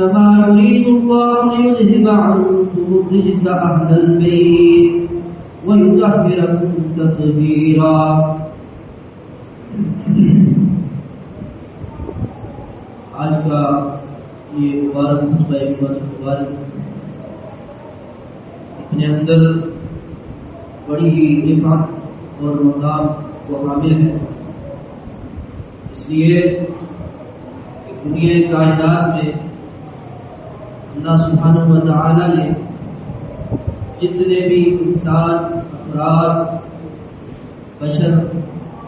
إنما يريد الله ليذهب عنكم الرجس أهل البيت ويطهركم تطهيرا. آج کا یہ مبارک مبارک اپنے اندر بڑی ہی رفعت اور مقام کو حامل ہے، اس لیے دنیا کائنات میں اللہ سبحانہ و تعالی نے جتنے بھی انسان، افراد، بشر،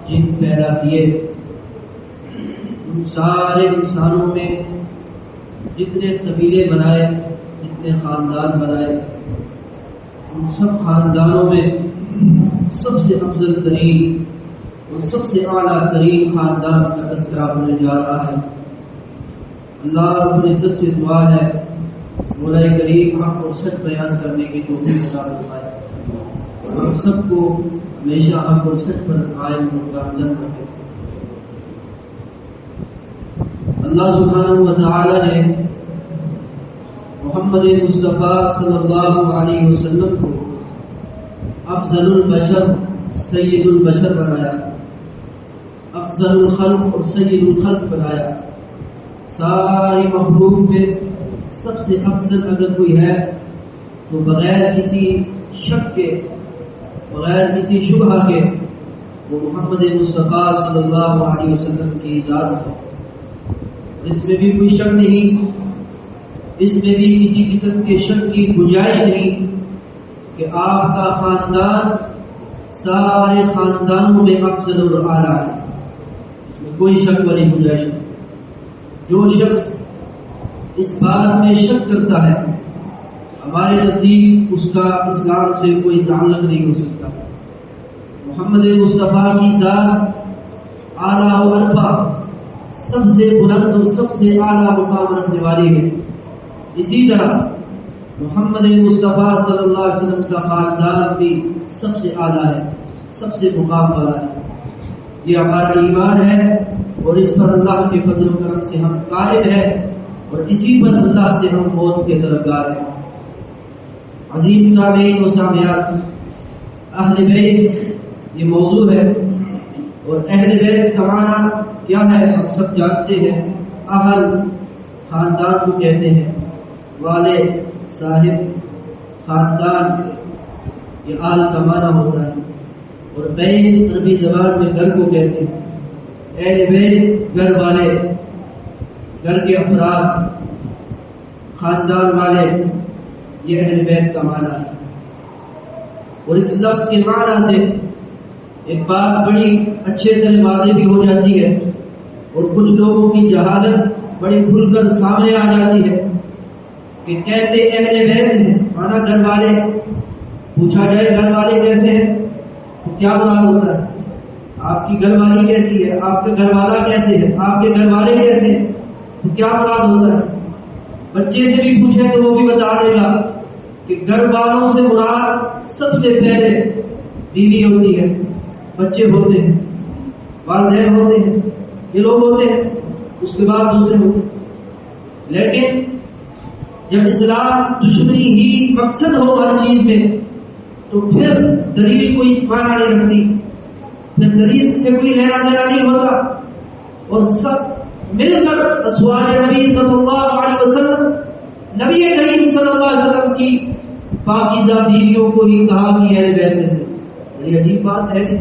جن پیدا کیے، ان سارے انسانوں میں جتنے قبیلے بنائے، جتنے خاندان بنائے، ان سب خاندانوں میں سب سے افضل ترین اور سب سے اعلیٰ ترین خاندان کا تذکرہ ہونے جا رہا ہے۔ اللہ رب العزت سے دعا ہے مولا کریم حق اور سچ بیان کرنے کی توفیق عطا فرمائے اور ہم سب کو ہمیشہ حق اور سچ پر قائم اور گامزن رکھے۔ اللہ سبحانہ و تعالی نے محمد مصطفیٰ صلی اللہ علیہ وسلم کو افضل البشر، سید البشر بنایا، افضل الخلق اور سید الخلق بنایا۔ ساری مخلوق میں سب سے افضل اگر کوئی ہے تو بغیر کسی شک کے، بغیر کسی شبہ کے، وہ محمد مصطفیٰ صلی اللہ علیہ وسلم کی ذات ہے۔ اس میں بھی کوئی شک نہیں، اس میں بھی کسی قسم کے شک کی گنجائش نہیں کہ آپ کا خاندان سارے خاندانوں میں افضل اور اعلیٰ ہے، اس میں کوئی شک والی گنجائش نہیں۔ جو شخص اس بات میں شک کرتا ہے ہمارے نزدیک اس کا اسلام سے کوئی تعلق نہیں ہو سکتا۔ محمد مصطفیٰ کی ذات اعلیٰ و عرفہ، سب سے بلند اور سب سے اعلیٰ مقام رکھنے والی ہے۔ اسی طرح محمد مصطفیٰ صلی اللہ علیہ وسلم کا خاندان بھی سب سے اعلیٰ ہے، سب سے مقام والا ہے۔ یہ ہمارا ایمان ہے اور اس پر اللہ کے فضل و کرم سے ہم قائم ہیں اور اسی پر اللہ سے ہم موت کے طلبگار ہیں۔ عظیم سامعین و سامعات، اہل بیت یہ موضوع ہے اور اہل بیت کا معنی کیا ہے ہم سب جانتے ہیں۔ اہل خاندان کو کہتے ہیں، والد، صاحب، خاندان، یہ آل کا معنی ہوتا ہے، اور بیت عربی زبان میں گھر کو کہتے ہیں۔ اہل بیت گھر والے، گھر کے افراد، خاندان والے، یہ اہل بیت کا معنی ہے۔ اور اس لفظ کے معنی سے ایک بات بڑی اچھے طرح واضح بھی ہو جاتی ہے اور کچھ لوگوں کی جہالت بڑی کھل کر سامنے آ جاتی ہے کہ کہتے اہل بیت ہیں مانا گھر والے، پوچھا جائے گھر والے کیسے ہیں تو کیا مراد ہوتا ہے؟ آپ کی گھر والی کیسی ہے، آپ کا گھر والا کیسے ہے، آپ کے گھر والے کیسے ہیں تو کیا مراد ہوتا ہے؟ بچے سے بھی پوچھیں تو وہ بھی بتا دے گا کہ گھر والوں سے مراد سب سے پہلے بیوی ہوتی ہے، بچے ہوتے ہیں، والدین ہوتے ہیں، یہ لوگ ہوتے ہیں، اس کے بعد دوسرے ہوتے ہیں۔ لیکن جب اسلام دشمنی ہی مقصد ہو ہر چیز میں تو پھر دلیل کوئی معنی نہیں رکھتی، پھر دلیل سے کوئی لینا دینا نہیں ہوتا، اور سب مل کر ازواج نبی صلی اللہ علیہ وسلم، نبی کریم صلی اللہ علیہ وسلم کی پاکیزہ بیویوں کو ہی کہا کہ اہل بیت میں سے۔ بڑی عجیب بات ہے کہ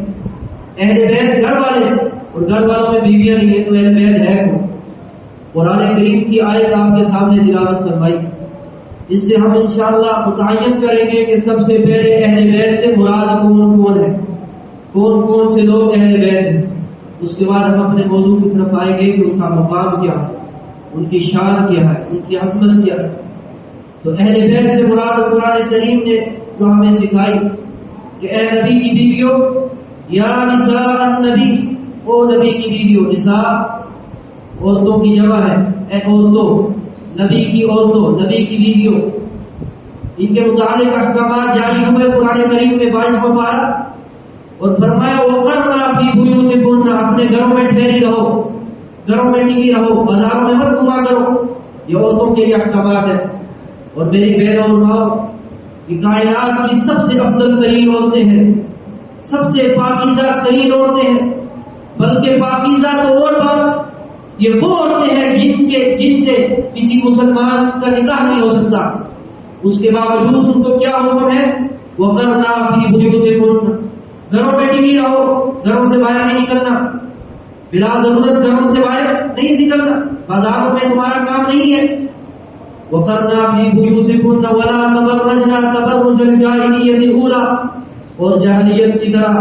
اہل بیت گھر والے اور گھر والوں میں بیویاں نہیں ہیں تو اہل بیت ہے کون؟ قرآن کریم کی آیت آپ کے سامنے تلاوت فرمائی، اس سے ہم انشاءاللہ متعین کریں گے کہ سب سے پہلے اہل بیت سے مراد کون کون ہے، کون کون سے لوگ اہل بیت ہیں۔ اس کے بعد ہم اپنے موضوع کی طرف آئیں گے کہ ان کا مقام کیا ہے، ان کی شان کیا ہے، ان کی عظمت کیا ہے۔ تو اہل بیت سے مراد قرآن کریم نے جو ہمیں سکھائی کہ اے نبی کی بیویوں، یا نساء النبی، او نبی کی بیویوں، نساء عورتوں کی جمع ہے، اے عورتوں، نبی کی عورتوں، نبی کی بیویوں، ان کے متعلق احکامات جاری ہوئے قرآن کریم میں 22واں پارہ، اور فرمایا وَقَرْنَا فِي بُيُوتِكُنَّ، اپنے گھروں میں ٹھہری رہو، گھروں میں ٹکی رہو، بازاروں میں مت گھوما کرو، یہ عورتوں کے لیے احکامات ہے. اور میری بہنوں اور ماؤں، یہ کائنات کی سب سے افضل ترین عورتیں ہیں، سب سے پاکیزہ ترین عورتیں ہیں. بلکہ پاکیزہ تو اور بات، یہ وہ عورتیں ہیں جن سے کسی مسلمان کا نکاح نہیں ہو سکتا. اس کے باوجود ان کو کیا حکم ہے؟ وَقَرْنَا فِي بُيُوتِكُنَّ، گھروں میں ٹکی رہو، گھروں سے باہر نہیں نکلنا، بلا ضرورت گھروں سے باہر نہیں نکلنا، بازاروں میں تمہارا کام نہیں ہے. وَقَرْنَا فِي بُيُوتِكُنَّ وَلَا تَبَرَّجْنَا تَبَرُّجَ الْجَاهِلِيَّةِ الْأُولَىٰ، اور جاہلیت کی طرح،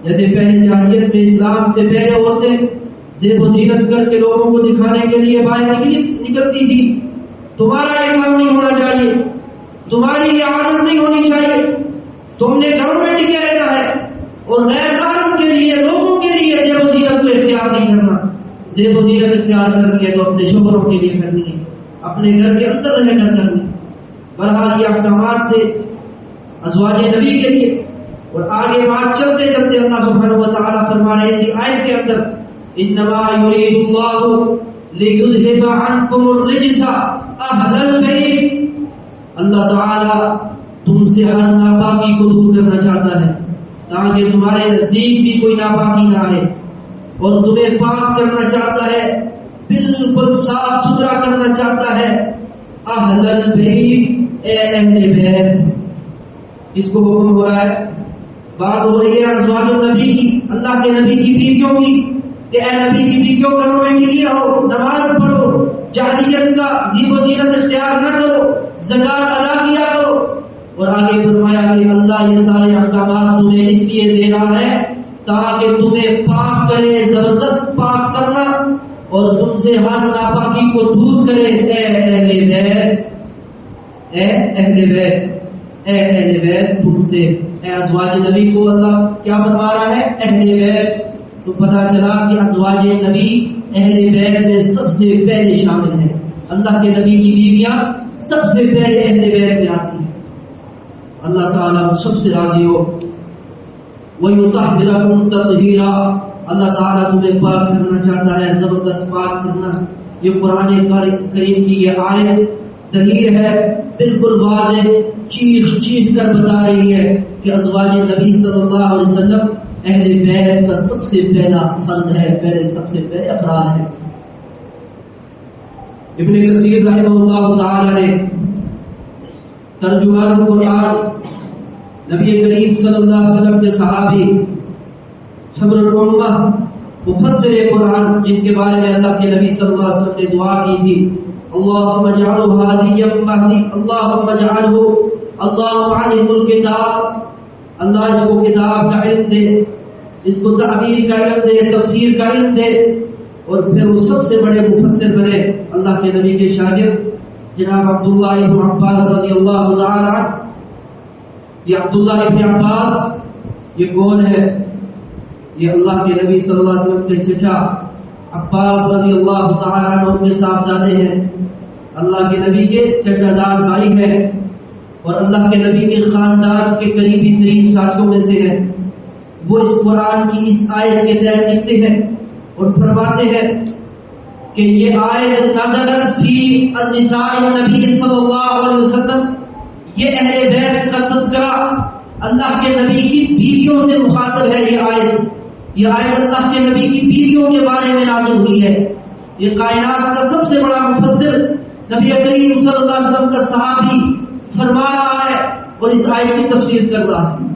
جیسے پہلی جاہلیت میں اسلام سے پہلے عورتیں زیب و زینت کر کے لوگوں کو دکھانے کے لیے باہر نکلتی تھی. تمہارا یہ کام نہیں ہونا چاہیے، تمہاری یہ عادت نہیں ہونی چاہیے. تم نے گھروں میں ٹکے رہنا ہے اور غیر محرم کے لیے، لوگوں کے لیے زیب و زینت کو اختیار نہیں کرنا. زیب و زینت اختیار کرنی ہے تو اپنے شوہروں کے لیے کرنی ہے، اپنے گھر کے اندر رہ کر کرنی. بہرحال یہ احکامات تھے ازواج نبی کے لیے. اور آگے بات چلتے چلتے اللہ سبحانہ و تعالیٰ فرما رہے اسی آیت کے اندر، انما یرید اللہ لیذھب عنکم الرجس اہل البیت، اللہ تعالیٰ تم سے ہر ناپاکی کو دور کرنا چاہتا ہے تاکہ تمہارے نزدیک بھی کوئی ناپاکی نہ آئے، اور تمہیں پاک کرنا چاہتا ہے، بالکل صاف ستھرا کرنا چاہتا ہے. اہل البیت، اے اہل بیت. اس کو حکم ہو رہا ہے، بات ہو رہی ہے ازواج النبی کی، اللہ کے نبی کی بیویوں کی، کہ اے نبی کی بیویوں گھروں میں ٹکی رہو، نماز پڑھو، جاہلیت کا زیب و زینت اختیار نہ کرو، زکات ادا کیا کرو. اور آگے فرمایا کہ اللہ یہ سارے احکامات تمہیں اس لیے دے رہا ہے تاکہ تمہیں پاک کرے، زبردست پاک کرنا، اور تم سے ہر ناپاکی کو دور کرے. اے اہل بیت، اے اہل بیت، اے اہل بیت، تم سے، اے ازواج نبی کو اللہ کیا فرما رہا ہے؟ اہل بیت. تو پتہ چلا کہ ازواج نبی اہل بیت میں سب سے پہلے شامل ہیں. اللہ کے نبی کی بیویاں سب سے پہلے اہل بیت میں آتی ہیں. اللہ تعالیٰ سب سے راضی ہو. وَيُطَهِّرَكُمْ تَطْهِيرًا، اللہ تعالیٰ تمہیں پاک کرنا چاہتا ہے، زبردست پاک کرنا. یہ قرآن کریم کی یہ آیت دلیل ہے، بالکل واضح، چیخ چیخ کر بتا رہی ہے کہ ازواج نبی صلی اللہ علیہ وسلم اہل بیت کا سب سے پہلا فرد ہے، سب سے پہلے افراد ہے. ابن کثیر رحمہ اللہ تعالی نے ترجمان قرآن نبی کریم صلی اللہ علیہ وسلم کے صحابی حبر الامہ مفسر قرآن، جن کے بارے میں اللہ کے نبی صلی اللہ علیہ وسلم نے دعا کی تھی، اللہم اجعلہ ہادیا مہدی، اللہم اجعلہ، اللہم علم الکتاب، اللہ اس کو کتاب کا علم دے، اس کو تعبیر کا علم دے، تفسیر کا علم دے، اور پھر وہ سب سے بڑے مفسر بنے. اللہ کے نبی کے شاگرد جناب عبداللہ ابن عباس رضی اللہ تعالی عنہ. یہ عبداللہ ابن عباس یہ کون ہے؟ یہ اللہ کے نبی صلی اللہ علیہ وسلم کے چچا عباس رضی اللہ تعالی عنہ کے صاحبزادے ہیں. اللہ کے نبی کے چچا دار بھائی ہیں اور اللہ کے نبی کے خاندان کے قریبی ترین ساتھیوں میں سے ہیں. وہ اس قرآن کی اس آیت کے تحت لکھتے ہیں اور فرماتے ہیں کہ یہ آیت نزلت فی النساء النبی صلی اللہ علیہ وسلم، یہ اہل بیت کا تذکرہ اللہ کے نبی کی بیویوں سے مخاطب ہے. یہ آیت اللہ کے نبی کی بیویوں کے بارے میں نازل ہوئی ہے. یہ کائنات کا سب سے بڑا مفسر نبی کریم صلی اللہ علیہ وسلم کا صحابی فرما رہا ہے اور اس آیت کی تفسیر کر رہا ہے.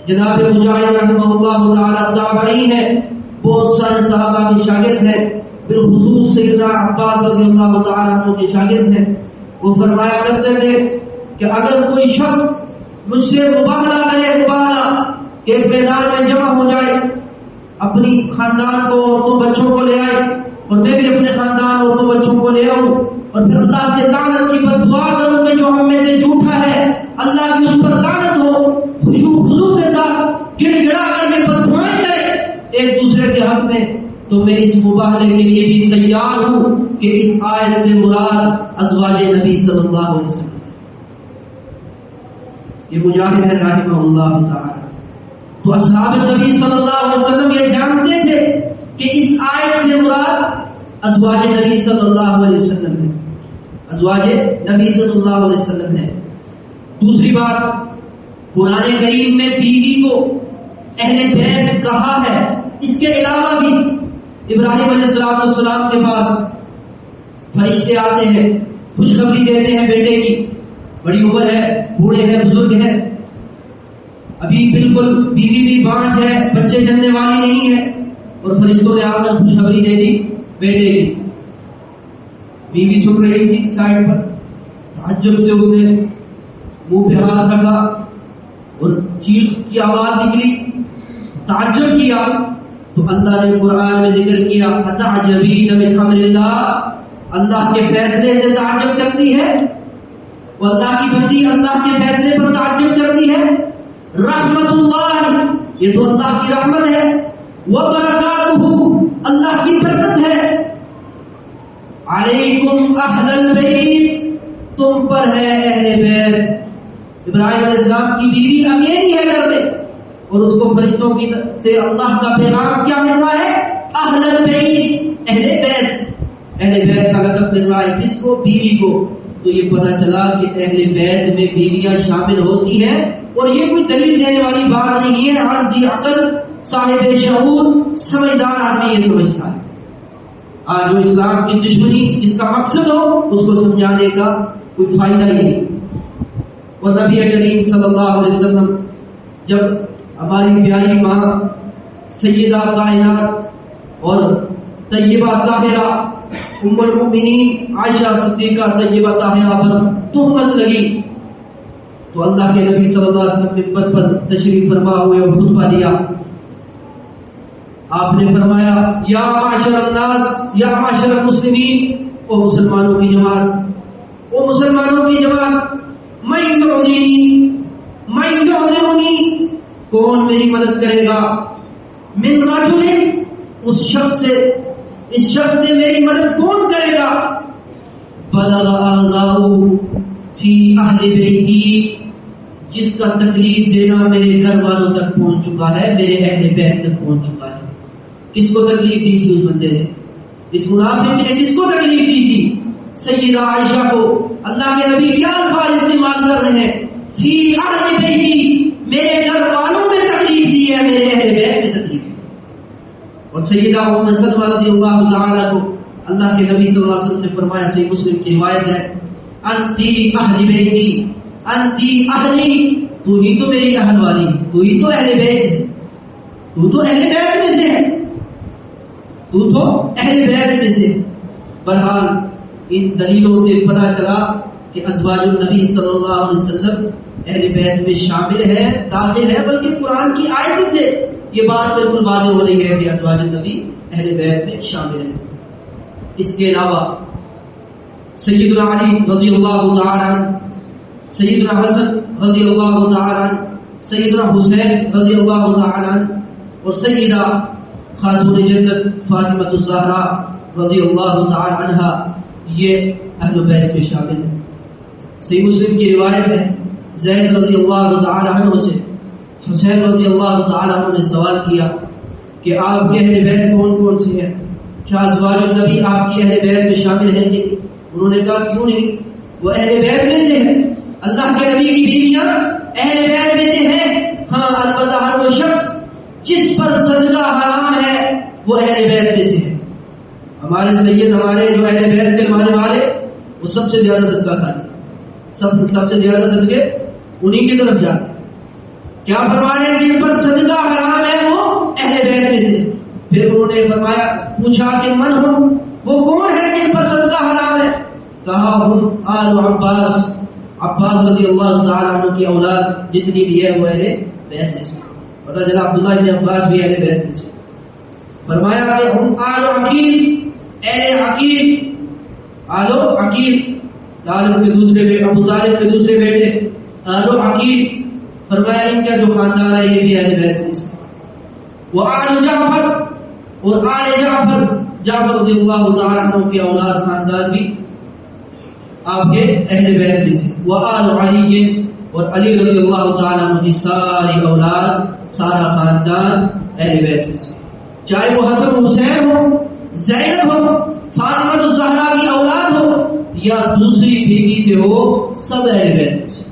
جناب مجاہد رحمہ اللہ تعالی تابعی ہے، بہت سارے صحابہ کے شاگرد ہیں، بالخصوص سیدنا عباس رضی اللہ تعالی عنہ کے شاگرد ہیں. وہ فرمایا کرتے تھے کہ اگر کوئی شخص مجھ سے مباہلہ کرے، مباہلہ کہ ایک میدان میں جمع ہو جائے، اپنی خاندان کو، عورتوں بچوں کو لے آئے اور میں بھی اپنے خاندان عورتوں بچوں کو لے آؤں اور پھر اللہ سے لعنت کی بد دعا کروں کہ جو ہم میں سے جھوٹا ہے اللہ کی اس پر لعنت ہو، خشوع خضوع کے ساتھ گڑ گڑا کر یہ بد دعائیں کرے ایک دوسرے کے حق میں، تو میں اس مباہلے کے لیے بھی تیار ہوں کہ اس آیت سے مراد ازواج نبی صلی اللہ علیہ وسلم. یہ مجاہد ہے رحمہ اللہ تعالی. تو اصحاب نبی صلی اللہ علیہ وسلم یہ جانتے تھے کہ اس آیت سے مراد ازواج نبی صلی اللہ علیہ وسلم ہے. ازواج نبی صلی اللہ علیہ وسلم ہیں. دوسری بات، قرآن کریم میں بیوی کو اہل بیت کہا ہے. اس کے علاوہ بھی ابراہیم علیہ السلام کے پاس فرشتے آتے ہیں، خوشخبری دیتے ہیں بیٹے کی، بڑی عمر ہے، بوڑھے ہیں، بزرگ ہیں، ابھی بالکل بیوی بھی بانجھ ہے، بچے جننے والی نہیں ہے، اور فرشتوں نے آ کر خوشخبری دے دی بیٹے کی. بیوی سن رہی تھی سائڈ پر، تعجب سے اس نے منہ پہ ہاتھ رکھا اور چیخ کی آواز نکلی، تعجب کیا تو اللہ نے قرآن میں ذکر کیا اتعجبین من امر اللہ، اللہ کے فیصلے سے تعجب کرتی ہے. وہ اللہ کی بندی اللہ کے فیصلے پر تعجب کرتی ہے. رحمت اللہ، یہ تو اللہ کی رحمت ہے. وبرکاتہ، اللہ کی برکت ہے. علیکم اہل البیت، تم پر ہے اہل بیت. ابراہیم علیہ السلام کی بیوی اکیلی ہے گھر میں، اور اس کو فرشتوں کی سے اللہ کا پیغام کیا مل رہا ہے؟ اہل البیت، اہل بیت. اہل بیت کا لقب مل رہا ہے کس کو؟ بیوی کو. تو یہ پتہ چلا کہ اہل بیت میں بیویاں شامل ہوتی ہیں، اور یہ کوئی دلیل دینے والی بات نہیں ہے. ہر ذی عقل، صاحب شعور، سمجھدار آدمی یہ سمجھتا ہے. آج جو اسلام کی دشمنی جس کا مقصد ہو اس کو سمجھانے کا کوئی فائدہ ہی نہیں. اور نبی کریم صلی اللہ علیہ وسلم جب ہماری پیاری ماں سیدہ کائنات اور طیبہ طاہرہ ام المؤمنین عائشہ صدیقہ طیبہ طاہرہ پر تہمت لگی تو اللہ کے نبی صلی اللہ علیہ وسلم منبر پر تشریف فرما ہوئے اور خطبہ دیا. آپ نے فرمایا یا معاشر الناس، یا معاشر المسلمین، او مسلمانوں کی جماعت، او مسلمانوں کی جماعت، من یعذرنی، کون میری مدد کرے گا؟ من رجل، اس شخص سے میری مدد کون کرے گا؟ بلغ اذاہ فی اہل بیتی، جس کا تکلیف دینا میرے گھر والوں تک پہنچ چکا ہے، میرے اہل بیت تک پہنچ چکا ہے. کس کو تکلیف دی تھی اس بندے نے؟ اس منافق نے کس کو تکلیف دی تھی؟ سیدہ عائشہ کو. اللہ کے نبی کیا الفاظ استعمال کر رہے ہیں؟ فی اہل بیتی، میرے گھر والوں میں تکلیف دی ہے، میرے اہل بیت میں تکلیف دی. اور سیدہ ام سلمہ رضی اللہ تعالی کو اللہ کے نبی صلی اللہ علیہ وسلم نے فرمایا، صحیح مسلم کی روایت ہے، انتی اہل بیتی، انتی اہلی، تو ہی تو میری اہل والی، تو ہی تو اہل بیت ہے، تو تو اہل بیت میں سے ہے، تو تو اہل بیت میں سے. بہرحال ان دلیلوں سے پتہ چلا کہ ازواج النبی صلی اللہ علیہ وسلم اہل بیت میں شامل ہے، داخل ہے، بلکہ قرآن کی آیت سے یہ بات بالکل واضح ہو رہی ہے کہ ازواج النبی اہل بیت میں شامل ہے. اس کے علاوہ سیدنا علی رضی اللہ تعالی عنہ، سیدنا حسن رضی اللہ تعالی عنہ، سیدنا حسین رضی اللہ تعالی عنہ، اور سیدہ خاتون جنت فاطمہ الزہرا رضی اللہ تعالی عنہ، یہ اہل بیت میں شامل ہیں. صحیح مسلم کی روایت ہے، زید رضی اللہ تعالی عنہ سے حسین رضی اللہ تعالی عنہ نے سوال کیا کہ آپ کے اہل بیت کون کون سے ہیں؟ کیا ازواج النبی آپ کی اہل بیت میں شامل ہیں؟ انہوں نے کہا کیوں نہیں، وہ اہل بیت میں سے ہیں، اللہ کے نبی کی بیویاں اہل بیت میں سے ہیں. ہاں البتہ ہر وہ شخص جس پر صدقہ حرام ہے وہ اہل بیت میں سے ہے. ہمارے سید، ہمارے جو اہل بیت کے ماننے والے، وہ سب سے زیادہ صدقہ کھاتے ہیں، سب سے زیادہ صدقے انہی کی طرف جاتے ہیں. کیا فرمایا؟ جن پر صدقہ حرام ہے وہ اہل بیت میں سے. پھر انہوں نے فرمایا، پوچھا کہ من ہم، وہ کون ہے جن پر صدقہ حرام ہے؟ کہا ہم آل عباس، عباس رضی اللہ تعالی عنہ کی اولاد جتنی بھی ہے وہ اہل بیت میں سے. پتہ چلا عبداللہ بن عباس بھی اہل بیت میں سے. فرمایا کہ ہم آل عقیل، اہل عقیل، آل عقیل، طالب کے دوسرے بیٹے، ابو طالب کے دوسرے بیٹے آل عقیل. فرمایا ان کا جو خاندان ہے یہ بھی اہل بیت میں سے. وہ آل جعفر، اور آل جعفر، جعفر رضی اللہ تعالی عنہ کی اولاد خاندان بھی آپ کے اہل بیت میں سے. وہ آل علی، اور علی رضی اللہ تعالی عنہ کی ساری اولاد، سارا خاندان اہل بیت میں سے. چاہے وہ حسن حسین ہو، زینب ہو، فاطمہ الزہرا کی اولاد ہو، یا دوسری بیوی سے ہو، سب اہل بیت میں سے۔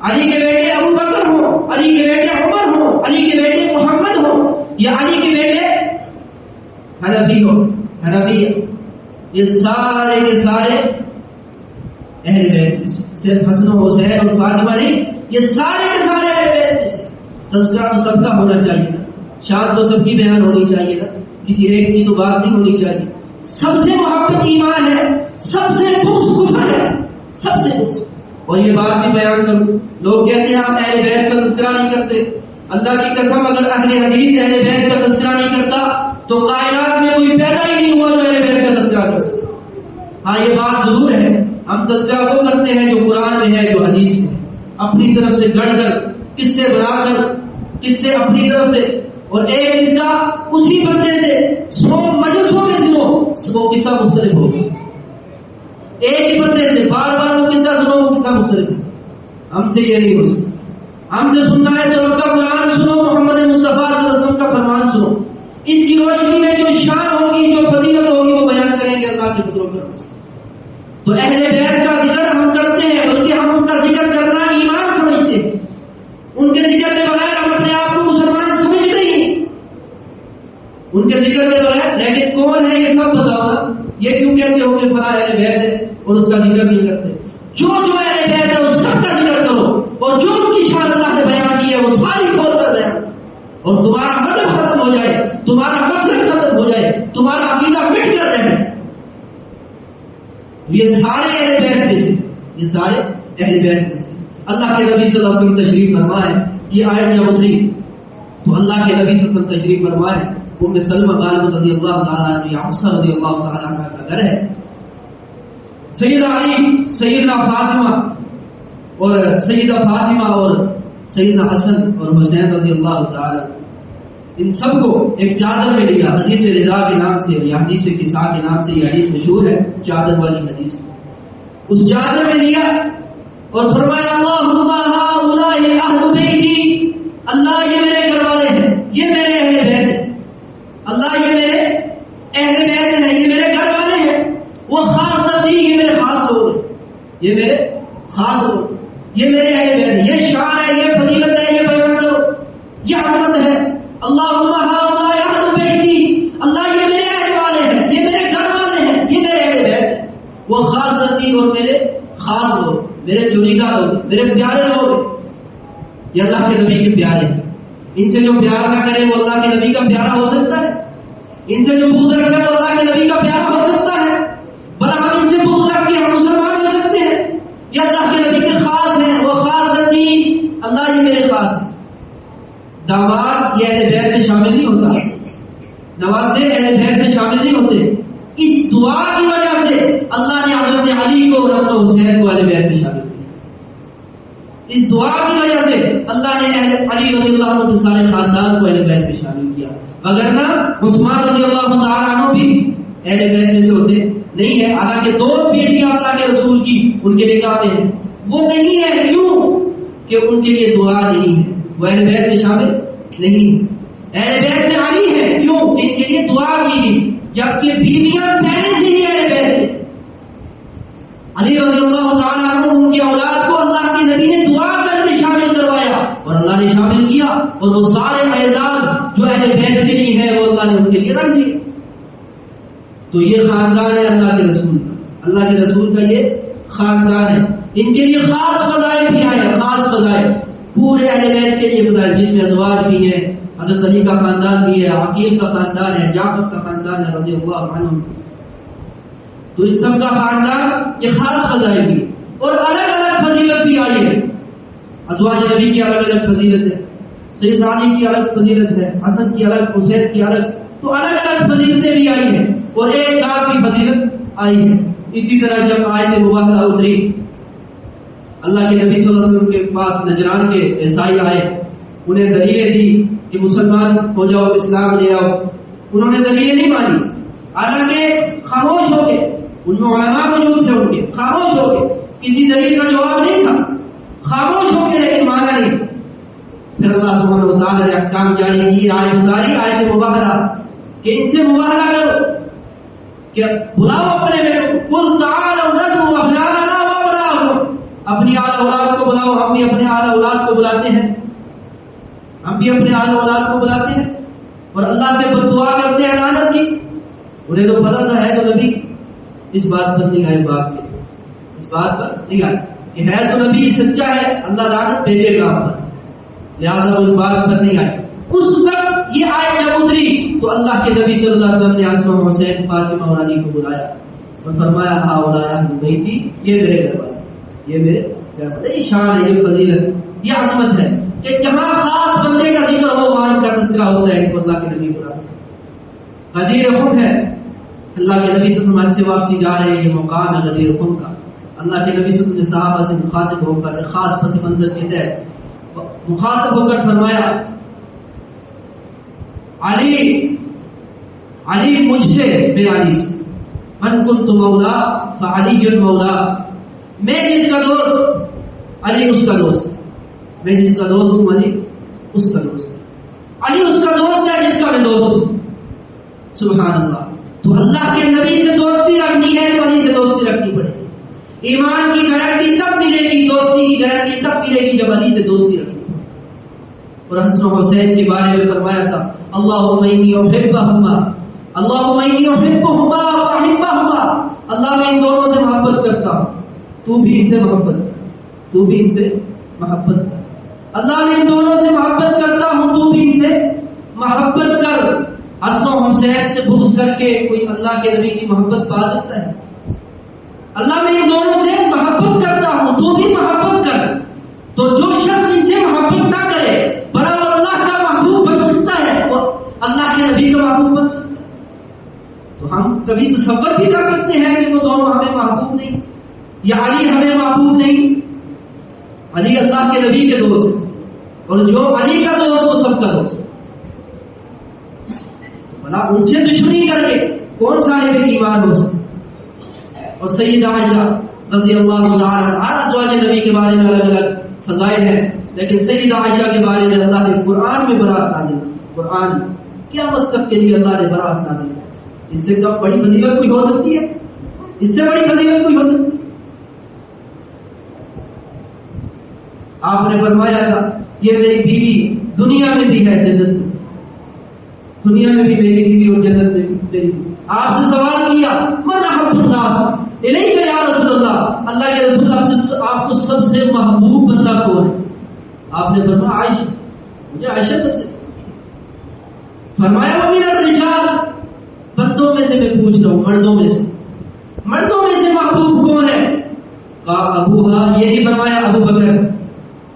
علی کے بیٹے ابو بکر ہو، علی کے بیٹے عمر ہو، علی کے بیٹے محمد ہو، یا علی کے بیٹے حنفی ہو، حنفیہ، یہ سارے کے سارے اہل بیت میں سے۔ صرف حسن و حسین اور فاطمہ نہیں، یہ سارے کے سارے اہل بیت میں سے۔ تذکرہ تو سب کا ہونا چاہیے نا، شان تو سب کی بیان ہونی چاہیے نا، کسی ایک کی تو بات نہیں ہونی چاہیے۔ سب سے محبت ایمان ہے، سب سے بغض کفر ہے، سب سے بغض۔ اور یہ بات بھی بیان کروں، لوگ کہتے ہیں ہم اہل بیت کا تذکرہ نہیں کرتے۔ اللہ کی قسم، اگر اہل حدیث اہل بیت کا تذکرہ نہیں کرتا تو کائنات میں کوئی پیدا ہی نہیں ہوا جو اہل بیت کا تذکرہ کر سکتا۔ ہاں یہ بات ضرور ہے، ہم تذکرہ وہ کرتے ہیں جو قرآن میں ہے، جو حدیث میں ہے، اپنی طرف سے گڑھ کر، قصے بنا کر، قصے اپنی طرف سے، اور ایک قصہ اسی بندے سے 100 مجلسوں میں سنو، وہ قصہ مختلف ہوگا۔ ایک ہی بندے سے بار بار وہ قصہ سنو، وہ قصہ مختلف ہے۔ ہم سے یہ نہیں ہو سکتا۔ ہم سے سننا ہے تو رب کا قرآن سنو، محمد مصطفیٰ صلی اللہ علیہ وسلم کا فرمان سنو، اس کی روشنی میں جو شان ہوگی، جو فضیلت ہوگی، وہ بیان کریں گے اللہ کے فضل و کرم سے۔ تو اہل بیت کا ذکر ہم کرتے ہیں، بلکہ ہم ان کا ذکر کرنا ایمان سمجھتے ہیں۔ ان کے ذکر کے بغیر ہم اپنے آپ کو مسلمان سمجھتے ہی نہیں، ان کے ذکر کے بغیر۔ لیکن کون ہے یہ سب بتاؤ نا، یہ کیوں کہتے ہو کہ فلاں اہل بیت ہے اور اس کا ذکر نہیں کرتے؟ جو اہل بیت ہے اس سب کا ذکر کرو، اور جو ان کی شان اللہ نے بیان کی ہے وہ ساری کھول کر بیان، اور تمہارا مذہب ختم ہو جائے، تمہارا مسلک ختم ہو جائے، تمہارا عقیدہ مٹ کر رہے۔ یہ سارے اہل بیت میں سے، یہ سارے اہل بیت میں سے۔ اللہ کے نبی صلی اللہ علیہ وسلم تشریف فرمائے، یہ آیت جب اتری تو اللہ کے نبی صلی اللہ علیہ وسلم تشریف فرمائے، ام سلمہ غالب رضی اللہ تعالیٰ عنہ، یا حفصہ رضی اللہ تعالیٰ عنہ کا گھر ہے۔ سیدہ علی، سیدنا فاطمہ اور سیدہ فاطمہ اور سیدنا حسن اور حسین رضی اللہ تعالیٰ، ان سب کو ایک چادر میں لیا، حدیث رضا کے نام سے یا حدیث کسا کے نام سے یہ حدیث مشہور ہے، چادر والی حدیث۔ اس چادر میں لیا اور فرمایا اللہم ہؤلاء اہل بیتی، اللہ یہ میرے گھر والے ہیں، یہ میرے اہل بیت ہیں، اللہ یہ میرے اہل بیت ہیں، یہ میرے گھر والے ہیں، وہ خاصتی، یہ میرے خاص لوگ ہیں، یہ میرے خاص لوگ، یہ میرے اہل بیت ہیں، یہ شان ہے، یہ فضیلت ہے، یہ بیان کرو، یہ عظمت ہے۔ اللہم ہؤلاء اہل بیتی، اللہ یہ میرے اہل والے ہیں، یہ میرے گھر والے ہیں، یہ میرے اہل بیت ہیں، وہ خاصتی، اور میرے خاص لوگ، میرے چنیدہ لوگ، میرے پیارے لوگ، یہ اللہ کے نبی کے پیارے ہیں۔ ان سے جو پیار نہ کرے وہ اللہ کے نبی کا پیارا ہو سکتا ہے؟ ان سے جو بغض رکھے وہ اللہ کے نبی کا پیارا ہو سکتا ہے؟ بھلا ہم ان سے بغض رکھ کے ہم مسلمان ہو سکتے ہیں؟ یہ اللہ کے نبی کے خاص ہیں، وہ خاص ہیں، اللہ یہ میرے خاص ہیں۔ دعوات یہ اہل بیت میں شامل نہیں ہوتا، نوازے اہل بیت میں شامل نہیں ہوتے۔ اس دعا کی وجہ سے اللہ نے حضرت علی کو، حسن و حسین کو اہل بیت میں شامل کیا۔ اس دعا کی وجہ سے اللہ نے علی رضی اللہ عنہ کے سارے خاندان کو اہل بیت میں شامل کیا، اگر نہ عثمان رضی اللہ تعالیٰ عنہ بھی اہل بیت میں سے ہوتے نہیں ہے۔ حالانکہ 2 بیٹیاں اللہ کے رسول کی ان کے نکاح میں ہیں، وہ نہیں ہے، کیوں کہ ان کے لیے دعا نہیں ہے، وہ اہل بیت میں شامل نہیں ہے۔ اہل بیت میں علی ہے، کیوں کہ ان کے لیے دعا کی گئی، جبکہ بیویاں پہلے سے ہی اہل بیت ہیں۔ علی رضی اللہ تعالیٰ عنہ ان کی اولاد کو اللہ کے نبی نے دعا کر کے شامل کروایا، اور اللہ نے شامل کیا، اور وہ سارے اعزاز جو اہل بیت کے لیے ہے وہ اللہ نے ان کے لیے رکھ دیے۔ تو یہ خاندان ہے اللہ کے رسول کا، اللہ کے رسول کا یہ خاندان ہے، ان کے لیے خاص فضائل بھی آئے، خاص فضائل پورے اہل بیت کے لیے فضائل، جس میں ازواج بھی ہے، حضرت علی کا خاندان بھی ہے، عقیل کا خاندان ہے، جعفر کا خاندان ہے رضی اللہ عنہ، تو ان سب کا خاندان یہ خاص فضائل بھی، اور الگ الگ فضیلت بھی آئی ہے۔ ازواج نبی کی الگ الگ فضیلت ہے، سیدنا علی کی الگ فضیلت ہے، حسن کی الگ، حسین کی الگ، تو الگ الگ فضیلتیں بھی آئی ہیں، اور ایک ساتھ بھی فضیلت آئی ہے۔ اسی طرح جب آیت مبارکہ اتری، اللہ کے نبی صلی اللہ علیہ وسلم کے پاس نجران کے عیسائی آئے، انہیں دلیلیں دی کہ مسلمان ہو جاؤ، اسلام لے آؤ، انہوں نے دلیلیں نہیں مانی، حالانکہ خاموش ہو گئے، ان میں علماء موجود تھے، ان کے خاموش ہو گئے، کسی دلیل کا جواب نہیں تھا، خاموش ہو گئے، لیکن مانا نہیں۔ پھر اللہ سبحانہ و تعالیٰ نے احکام جاری کی، آیت اتاری، آیت مباہلہ، کہ ان سے مباہلہ کرو، کہ بلاؤ اپنے بیٹوں کو، قل تعالوا ندعو ابناءنا وابناءکم، اپنی اعلی اولاد کو بلاؤ. ہم بھی اپنے اعلی اولاد کو بلاتے ہیں، ہم بھی اپنے اعلی اولاد کو بلاتے ہیں اور اللہ سے بد دعا کرتے ہیں لعنت کی. انہیں تو پتہ نہ ہے تو نبی اس بات پر نہیں آئے، بات کے اس بات پر نہیں آئے کہ ہے تو نبی سچا ہے، اللہ لعنت بھیجے گا آپ پر، لہٰذا اس بات پر نہیں آئے. اس وقت یہ آیت جب اتری تو اللہ کے نبی صلی اللہ علیہ وسلم نے حسن حسین فاطمہ اور علی کو بلایا اور فرمایا ہؤلاء اہل بیتی، یہ میرے گھر والے، یہ میرے گھر والے. یہ شان ہے، یہ فضیلت، یہ عظمت ہے کہ جہاں خاص بندے کا ذکر ہو وہاں کا تذکرہ ہوتا ہے تو اللہ کے نبی بلاتے ہیں. غدیر خم ہے، اللہ کے نبی صلی اللہ علیہ وسلم سے واپسی جا رہے ہیں، یہ مقام ہے غدیر خم کا. اللہ کے نبی صلی اللہ علیہ وسلم نے صحابہ سے مخاطب ہو کر خاص پس منظر کے تحت مخاطب ہو کر فرمایا علی مجھ سے، میرے علی سے، من کنت مولا فعلی مولا، میں جس کا دوست علی اس کا دوست، میں جس کا دوست ہوں علی اس کا دوست، علی اس کا دوست ہے جس کا میں دوست ہوں. سبحان اللہ. تو اللہ کے نبی سے دوستی رکھنی ہے تو علی سے دوستی رکھنی پڑے گی. ایمان کی گارنٹی تب ملے گی، دوستی کی گارنٹی تب ملے گی جب علی سے دوستی رکھنی. اور حسن حسین کے بارے میں فرمایا تھا اللہم انی احبہما، اللہم انی احبہما واحبہما، اللہ میں ان دونوں سے محبت کرتا ہوں، تو بھی ان سے محبت کر، تو بھی ان سے محبت کر. اللہ میں ان دونوں سے محبت کرتا ہوں، تو بھی ان سے محبت کر. حسن و حسین سے بغض کر کے کوئی اللہ کے نبی کی محبت پا سکتا ہے؟ اللہ میں ان دونوں سے محبت کرتا ہوں، تو بھی محبت کر. تو جو شخص ان سے محبت نہ کرے بھلا وہ اللہ کا محبوب بن سکتا ہے اور اللہ کے نبی کا محبوب بن سکتا ہے؟ تو ہم کبھی تصور بھی کر سکتے ہیں کہ وہ دونوں ہمیں محبوب نہیں، یا علی ہمیں محبوب نہیں. علی اللہ کے نبی کے دوست، اور جو علی کا دوست وہ سب کا دوست. تو بھلا ان سے دشمنی کر کے کون صاحب ایمان ہو سکتا؟ اور سیدہ عائشہ رضی اللہ تعالی عنہا، ازواج نبی کے بارے میں الگ الگ فضائل ہیں، لیکن سیدہ عائشہ کے بارے میں اللہ نے قرآن میں برات نازل کی. قرآن قیامت تک کے لیے اللہ نے برات نازل کی. اس سے کب بڑی فضیلت کوئی ہو سکتی ہے؟ اس سے بڑی فضیلت کوئی ہو سکتی ہے؟ آپ نے فرمایا تھا یہ میری بیوی دنیا میں بھی ہے جنت میں، دنیا میں بھی میری بیوی اور جنت میں بھی میری بیوی. آپ سے سوال کیا من احب الناس الیک یا رسول اللہ، اللہ کے رسول آپ کو سب سے محبوب بندہ کون ہے؟ آپ نے فرمایا عائشہ، مجھے عائشہ سب سے. فرمایا ومن الرجال، بندوں میں سے میں پوچھ رہا ہوں، مردوں میں سے محبوب کون ہے؟ کہا ابوہا، یہ نہیں فرمایا ابو بکر،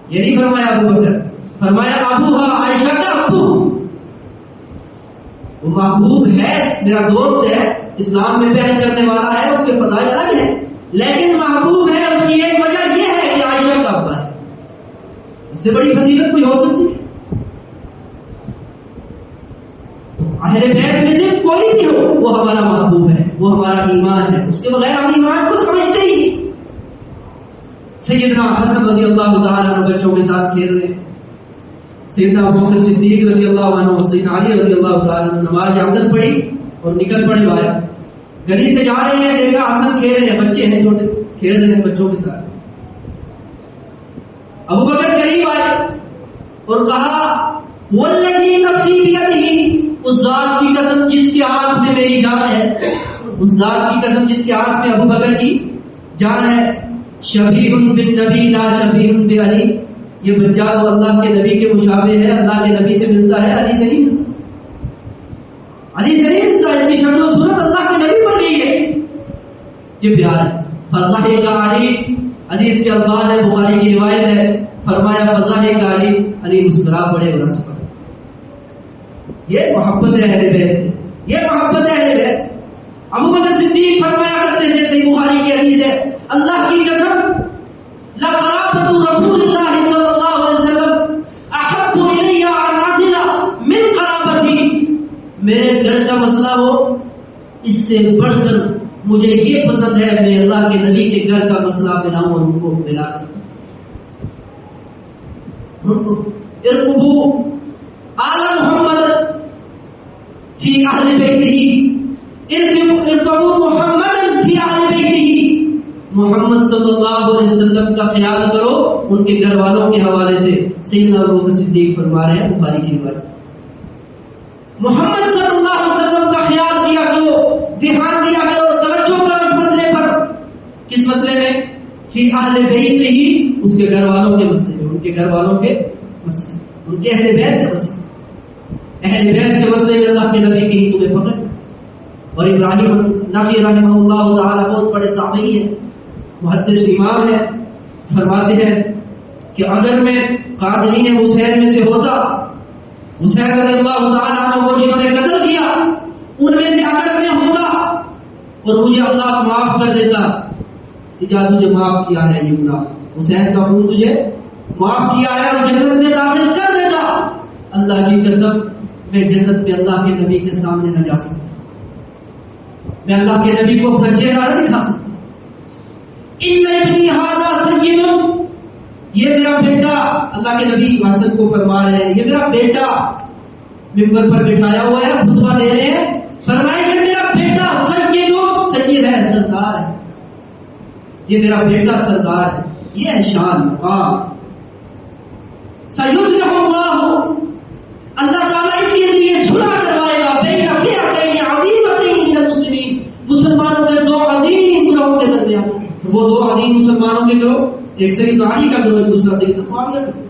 یہ نہیں فرمایا ابو بکر، فرمایا ابوہا، عائشہ کا ابو. وہ محبوب ہے، میرا دوست ہے، اسلام میں پہل کرنے والا ہے، اس کے فضائل الگ ہے، لیکن محبوب ہے. اس کی ایک وجہ یہ ہے کہ عائشہ کا ابا ہے. اس سے بڑی فضیلت کوئی ہو سکتی ہے؟ اہل بیت میں سے کوئی بھی ہو وہ ہمارا محبوب ہے، وہ ہمارا ایمان ہے، اس کے بغیر ہم ایمان کو سمجھتے ہی نہیں. سیدنا حسن رضی اللہ تعالیٰ عنہ بچوں کے ساتھ کھیل رہے، سیدنا ابوبکر صدیق رضی اللہ عنہ، سیدنا علی رضی اللہ تعالیٰ عنہ نماز عصر پڑھی اور نکل پڑے باہر. گلی سے جا رہے ہیں، دیکھا حسن کھیل رہے ہیں، بچے ہیں چھوٹے، کھیل رہے ہیں بچوں کے ساتھ. ابوبکر قریب آئے اور کہا والذی نفسی بیدہ، اس ذات کی قسم جس کے ہاتھ میں میری جان ہے، اس ذات کی قسم جس کے ہاتھ میں ابوبکر کی جان ہے، شبیہ بالنبی لا شبیہ بعلی، یہ بچہ تو اللہ کے نبی کے مشابہ ہے، اللہ کے نبی سے ملتا ہے، علی سے نہیں ملتا، علی سے نہیں ملتا. اس کی شکل و صورت اللہ کے نبی پر گئی ہے. یہ پیار ہے. فضحک علی، حدیث کے الفاظ ہے، بخاری کی روایت ہے، فرمایا فضحک علی، علی مسکرا پڑے اور ہنس پڑے. یہ محبت ہے اہل بیت سے، یہ محبت ہے اہل بیت سے. ابوبکر صدیق فرمایا کرتے تھے، صحیح بخاری کی حدیث ہے، اللہ کی قسم لقرابۃ رسول اللہ صلی اللہ علیہ وسلم احب الی ان اصل من قرابتی، میرے گھر کا مسئلہ ہو اس سے بڑھ کر مجھے یہ پسند ہے میں اللہ کے نبی کے گھر کا مسئلہ ملاؤں اور ان کو ملا کر ارقبو آل محمد فی اہل بیتہ ارکبوا محمدا فی اہل بیتہ، محمد صلی اللہ علیہ وسلم کا خیال کرو ان کے گھر والوں کے حوالے سے۔ سیدنا ابوبکر صدیق فرما رہے ہیں، بخاری کی روایت، محمد صلی اللہ علیہ وسلم کا خیال کیا کرو، دھیان دیا کرو، توجہ کرو اس مسئلے پر۔ کس مسئلے میں؟ فی اہل بیت ہی، اس کے گھر والوں کے مسئلے میں، ان کے گھر والوں کے مسئلے، ان کے اہل بیت کے مسئلے، اہل بیت کے مسئلے میں اللہ کے نبی کی ہی تمہیں پکڑ۔ اور ابراہیم نقی رحمہ اللہ تعالی بہت بڑے تابعی ہیں، محدث امام ہیں، فرماتے ہیں کہ اگر میں قادرین حسین میں سے ہوتا، حسین رضی اللہ تعالیٰ عنہ کو جنہوں نے قتل کیا ان میں سے اگر میں ہوتا اور مجھے اللہ معاف کر دیتا کہ کیا تجھے معاف کیا ہے یہ گناہ، حسین کا خون تجھے معاف کیا ہے اور جنت میں داخل کر دیتا، اللہ کی قسم میں جنت میں اللہ کے نبی کے سامنے نہ جا سکتا، میں اللہ کے نبی کو اپنا چہرہ نہ دکھا سکتا۔ ان ابنی ھذا سید، یہ میرا بیٹا، اللہ کے نبی حسن کو فرما رہے ہیں، یہ میرا بیٹا، ممبر پر بٹھایا ہوا ہے، خطبہ دے رہے ہیں، فرمایا یہ میرا بیٹا سید ہے، سردار ہے، یہ میرا بیٹا سردار ہے، یہ ہے شان مقام۔ سیصلح اللہ، اللہ تعالیٰ اس کے لیے صلح کروائے گا بین فئتین عظیمتین من المسلمین، مسلمانوں کے دو عظیم گروہوں کے درمیان، وہ دو عظیم مسلمانوں کے گروہ، ایک سیدنا علی کا گروہ، دوسرا سیدنا معاویہ کا گروہ۔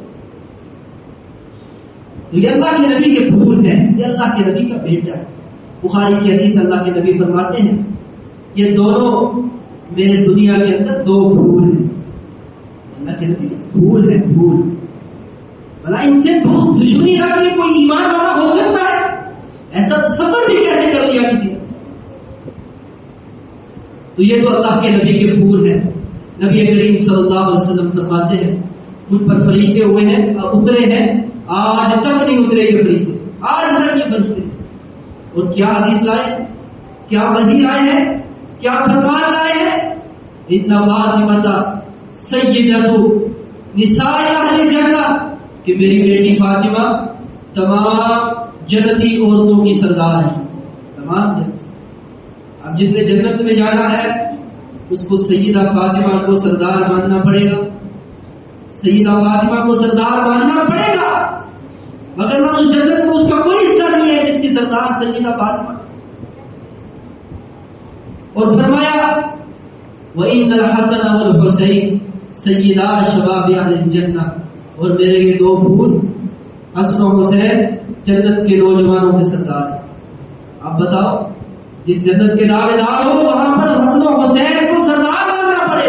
تو یہ اللہ کے نبی کے پھول ہیں، یہ اللہ کے نبی کا بیٹا ہے۔ بخاری کی حدیث، اللہ کے نبی فرماتے ہیں یہ دونوں میرے دنیا کے اندر دو پھول ہیں، اللہ کے نبی کے پھول ہیں، پھول۔ بھلا ان سے بہت دشمنی رکھ کے کوئی ایمان والا ہو سکتا ہے؟ ایسا تصور بھی کیسے کر لیا کسی نے؟ تو یہ تو اللہ کے نبی کے پھول ہیں۔ نبی کریم صلی اللہ علیہ وسلم فرماتے ہیں مجھ پر فرشتے ہوئے ہیں، اترے ہیں، آج تک نہیں اترے یہ فرشتے، آج تک یہ فرشتے۔ اور کیا حدیث لائے، کیا وحی لائے ہیں، کیا فرمان لائے ہیں؟ ان فاطمہ سیدۃ نساء اہل جنہ، کہ میری بیٹی فاطمہ تمام جنتی عورتوں کی سردار ہے، تمام جنتی۔ اب جس نے جنت میں جانا ہے اس کو سیدہ فاطمہ کو سردار ماننا پڑے گا، سیدہ فاطمہ کو سردار ماننا پڑے گا، مگر نہ اس جنت میں اس کا کوئی حصہ نہیں ہے جس کی سردار سیدہ فاطمہ۔ اور فرمایا وَإِنَّ الْحَسَنَ وَالْحُسَيْنَ سَيِّدَا شَبَابِ أَهْلِ الْجَنَّةِ، اور میرے یہ دو پھول حسن و حسین جنت کے نوجوانوں کے سردار ہیں۔ اب بتاؤ، جس جنت کے دعوے دار ہو وہاں پر حسن و حسین کو سردار ماننا پڑے،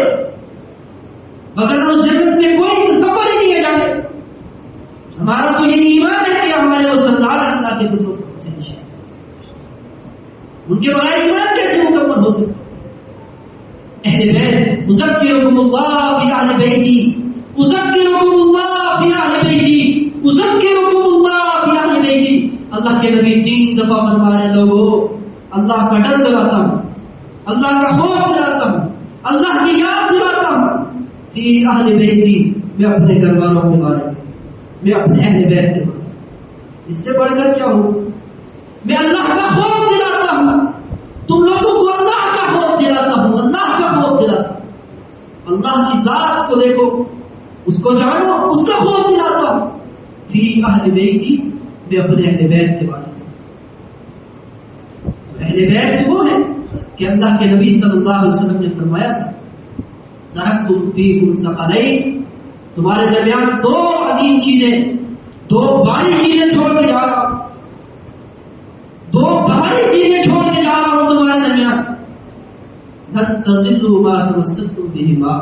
مگر اس جنت میں کوئی تصور ہی نہیں ہے جانے۔ ہمارا تو یہ ایمان ہے کہ ہمارے وہ سردار اللہ کے قدرت سے نشان، ان کے بغیر ایمان کیسے مکمل ہو سکتا؟ اہل بیت، اذکرکم اللہ فی اہل بیتی، اذکرکم اللہ فی اہل بیتی، اذکرکم اللہ فی اہل بیتی۔ اللہ کے نبی 3 دفعہ فرما رہے لوگوں، اللہ کا ڈر دلاتا ہوں، اللہ کا خوف دلاتا ہوں، اللہ کی یاد دلاتا ہوں، فی اہل بیتی، میں اپنے گھر والوں کے بارے میں، میں اپنے اہل بیت کے بارے میں، اس سے بڑھ کر کیا ہو؟ میں اللہ کا خوف دلاتا ہوں، تم لوگوں کو اللہ کا خوف دلاتا ہوں، اللہ کا خوف دلاتا ہوں، اللہ کی ذات کو دیکھو، اس کو جانو، اس کا خوف دلاتا ہوں، فی اہل بیتی، میں اپنے اہل بیت کے بارے میں۔ اہل بیت وہ ہے کہ اللہ کے نبی صلی اللہ علیہ وسلم نے فرمایا تھا ترکتم فیکم ثقلین، تمہارے درمیان 2 عظیم چیزیں، 2 بھاری چیزیں چھوڑ کے جا رہا ہوں، 2 بھاری چیزیں چھوڑ کے جا رہا ہوں تمہارے درمیان، لن تضلوا ما تمسكتم بهما،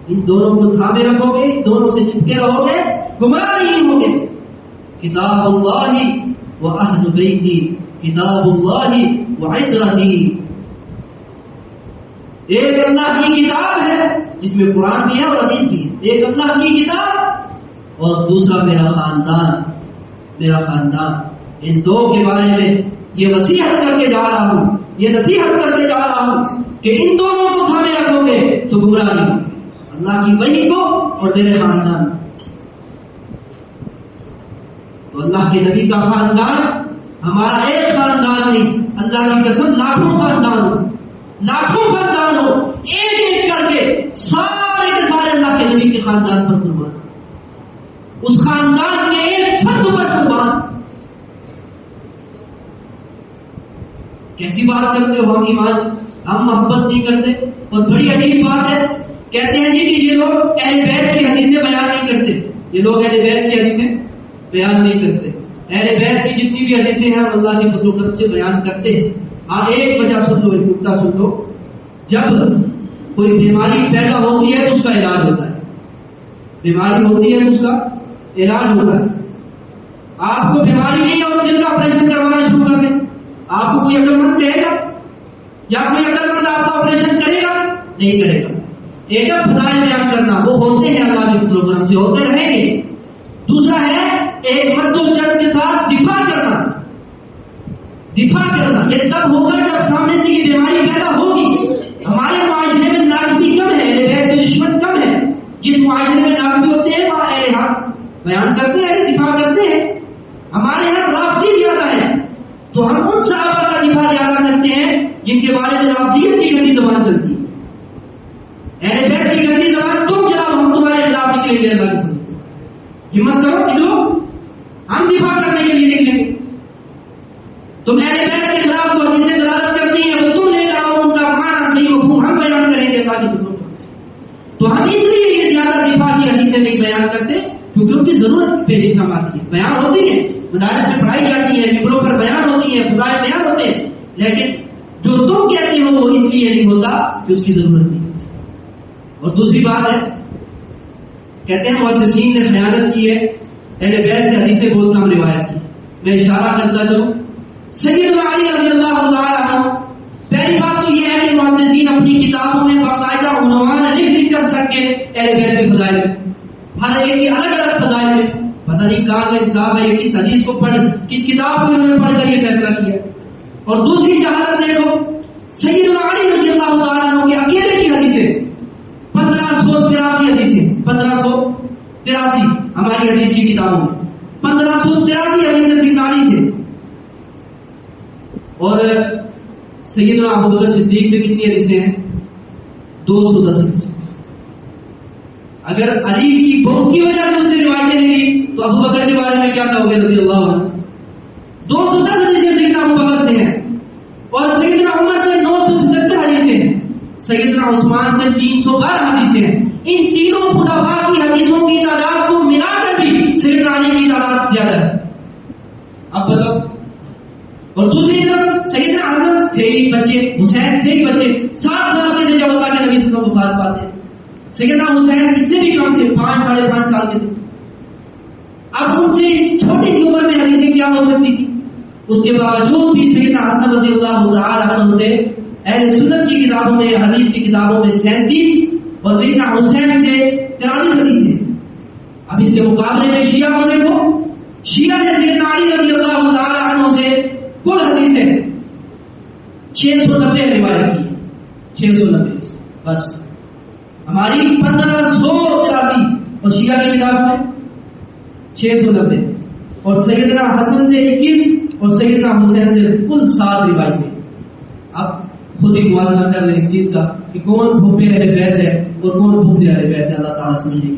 ان دونوں کو تھامے رکھو گے، ان دونوں سے چپکے رہو گے، گمراہ نہیں ہوگے، کتاب اللہ و اہل بیتی، کتاب اللہ و عترتی۔ ایک اللہ کی کتاب ہے جس میں قرآن بھی ہے اور حدیث بھی ہے، ایک اللہ کی کتاب، اور دوسرا میرا خاندان، میرا خاندان۔ ان 2 کے بارے میں یہ وصیت کر کے جا رہا ہوں، یہ نصیحت کر کے جا رہا ہوں کہ ان دونوں کو تھامے رکھو گے تو گمراہ نہیں، اللہ کی وحی کو اور میرے خاندان۔ تو اللہ کے نبی کا خاندان ہمارا ایک خاندان نہیں، اللہ کی قسم لاکھوں خاندان ہو ایک ایک کر کے سارے کے سارے اللہ کے نبی کے خاندان پر قربان، اس خاندان کے ایک فرد پر قربان. کیسی بات کرتے ہو؟ ہم ایمان، ہم محبت نہیں کرتے. اور بڑی عجیب بات ہے، کہتے ہیں جی کہ یہ لوگ اہل بیت کی حدیثیں بیان نہیں کرتے. یہ لوگ اہل بیت کی حدیثیں بیان نہیں کرتے. اہل بیت کی جتنی بھی حدیثیں ہیں ہم اللہ کے فضل و کرم سے بیان کرتے ہیں. ایک وجہ سن لو، ایک نکتہ سن لو. جب کوئی بیماری پیدا ہوتی ہے تو اس کا علاج ہوتا ہے. بیماری ہوتی ہے تو اس کا علاج ہوتا ہے. آپ کو بیماری نہیں ہے اور دل کا آپریشن کروانا شروع کر دیں، آپ کو کوئی عقل مند کہے گا؟ یا کوئی عقل مند آپ کا آپریشن کرے گا؟ نہیں کرے گا. ایک فضائل بیان کرنا، وہ ہوتے ہیں اللہ کے فضل و کرم سے، ہوتے رہیں گے. دوسرا ہے ایک مرد و جد کے ساتھ دفاع کرنا. یہ تب ہوگا جب سامنے سے یہ بیماری پیدا ہوگی. ہمارے معاشرے میں ناچبی کم ہے، اہل بیت کی رشوت کم ہے. جس معاشرے میں ناچبی ہوتے ہیں وہاں اہل حق بیان کرتے ہیں، دفاع کرتے ہیں. ہمارے یہاں رافضی زیادہ ہے تو ہم ان صحابہ کا دفاع زیادہ کرتے ہیں جن کے بارے میں رافضیت کی گندی زبان چلتی ہے. اہل بیت کی گندی زبان تم چلاؤ، ہم تمہارے خلاف نکلیں گے. اللہ کی ہمت کرو، نکلو، ہم دفاع کرنے کے لیے نکلیں گے. تم اہل بیت کے خلاف جو حدیثیں دلالت کرتی ہیں وہ تم لے کر آؤ، ان کا معنی صحیح مفہوم ہم بیان کریں گے اللہ کی قسم. تو ہم اس لیے یہ زیادہ دفاع کی حدیثیں نہیں بیان کرتے کیونکہ ان کی ضرورت پیش کم آتی ہے. بیان ہوتی ہے، مدارس میں پڑھائی جاتی ہے، ممبروں پر بیان ہوتی ہے، فضائل بیان ہوتے ہیں، لیکن جو تم کہتے ہو وہ اس لیے نہیں ہوتا کہ اس کی ضرورت نہیں ہوتی. اور دوسری بات ہے، کہتے ہیں محدثین نے خیانت کی ہے، اہل بیت سے حدیثیں بہت کم روایت کی. میں اشارہ کرتا چلوں، سیدنا علی رضی اللہ تعالیٰ عنہ، پہلی بات تو یہ ہے کہ محدثین اپنی کتابوں میں باقاعدہ عنوان لکھ کر سکے اہل بیت کے فضائل میں، ہر ایک کی الگ الگ فضائل میں. پتہ نہیں کہاں کا انصاف ہے، کس حدیث کو پڑھ، کس کتاب کو انہوں نے پڑھ کر یہ فیصلہ کیا. اور دوسری جہالت دیکھو، سیدنا علی رضی اللہ تعالیٰ عنہ کے اکیلے کی حدیثیں 1583 حدیثیں، 1583 ہماری حدیث کی کتابوں میں 1583 حدیثیں 43 ہیں. اور سیدنا ابو بکر صدیق سے کتنی حدیثیں ہیں؟ 210 حدیثیں. اگر علی کی بہت کی وجہ سے اس سے روایتیں نہیں لی تو ابو بکر کے بارے میں کیا کہو گے رضی اللہ عنہ؟ 210 حدیثیں سیدنا ابو بکر سے ہیں. اور سیدنا عمر سے 977 حدیثیں ہیں. سیدنا عثمان سے 312 حدیثیں ہیں. ان تینوں خلفاء کی حدیثوں کی تعداد کو ملا کر بھی سیدنا علی کی تعداد زیادہ ہے. اب بتاؤ. اور دوسری طرف سیدنا حسن تھے ہی بچے، حسین تھے ہی بچے، 7 سال کے تھے جب اللہ کے نبی صلی اللہ علیہ وسلم وفات پاتے. سیدنا حسین اس سے بھی کم تھے، 5 ساڑھے 5 سال کے تھے. اب ان سے اس چھوٹی سی عمر میں حدیثیں کیا ہو سکتی تھی؟ اس کے باوجود بھی سیدنا حسن رضی اللہ تعالی عنہ سے اہل سنت کی کتابوں میں، حدیث کی کتابوں میں 37 اور سیدنا حسین سے 43 حدیثیں. اب اس کے مقابلے میں شیعہ کو دیکھو، شیعہ نے سیدنا علی رضی اللہ تعالی عنہ سے کل حدیثیں 690 روایت کی، 690 بس. ہماری 1583 اور شیعہ کی کتاب میں 690. اور سیدنا حسن سے 21 اور سیدنا حسین سے کل 7 روایتیں. اب خود ہی موازنہ کر لیں اس چیز کا کہ کون حب اہل بیت ہے اور کون بغض اہل بیت ہے. اللہ تعالیٰ سمجھے گی.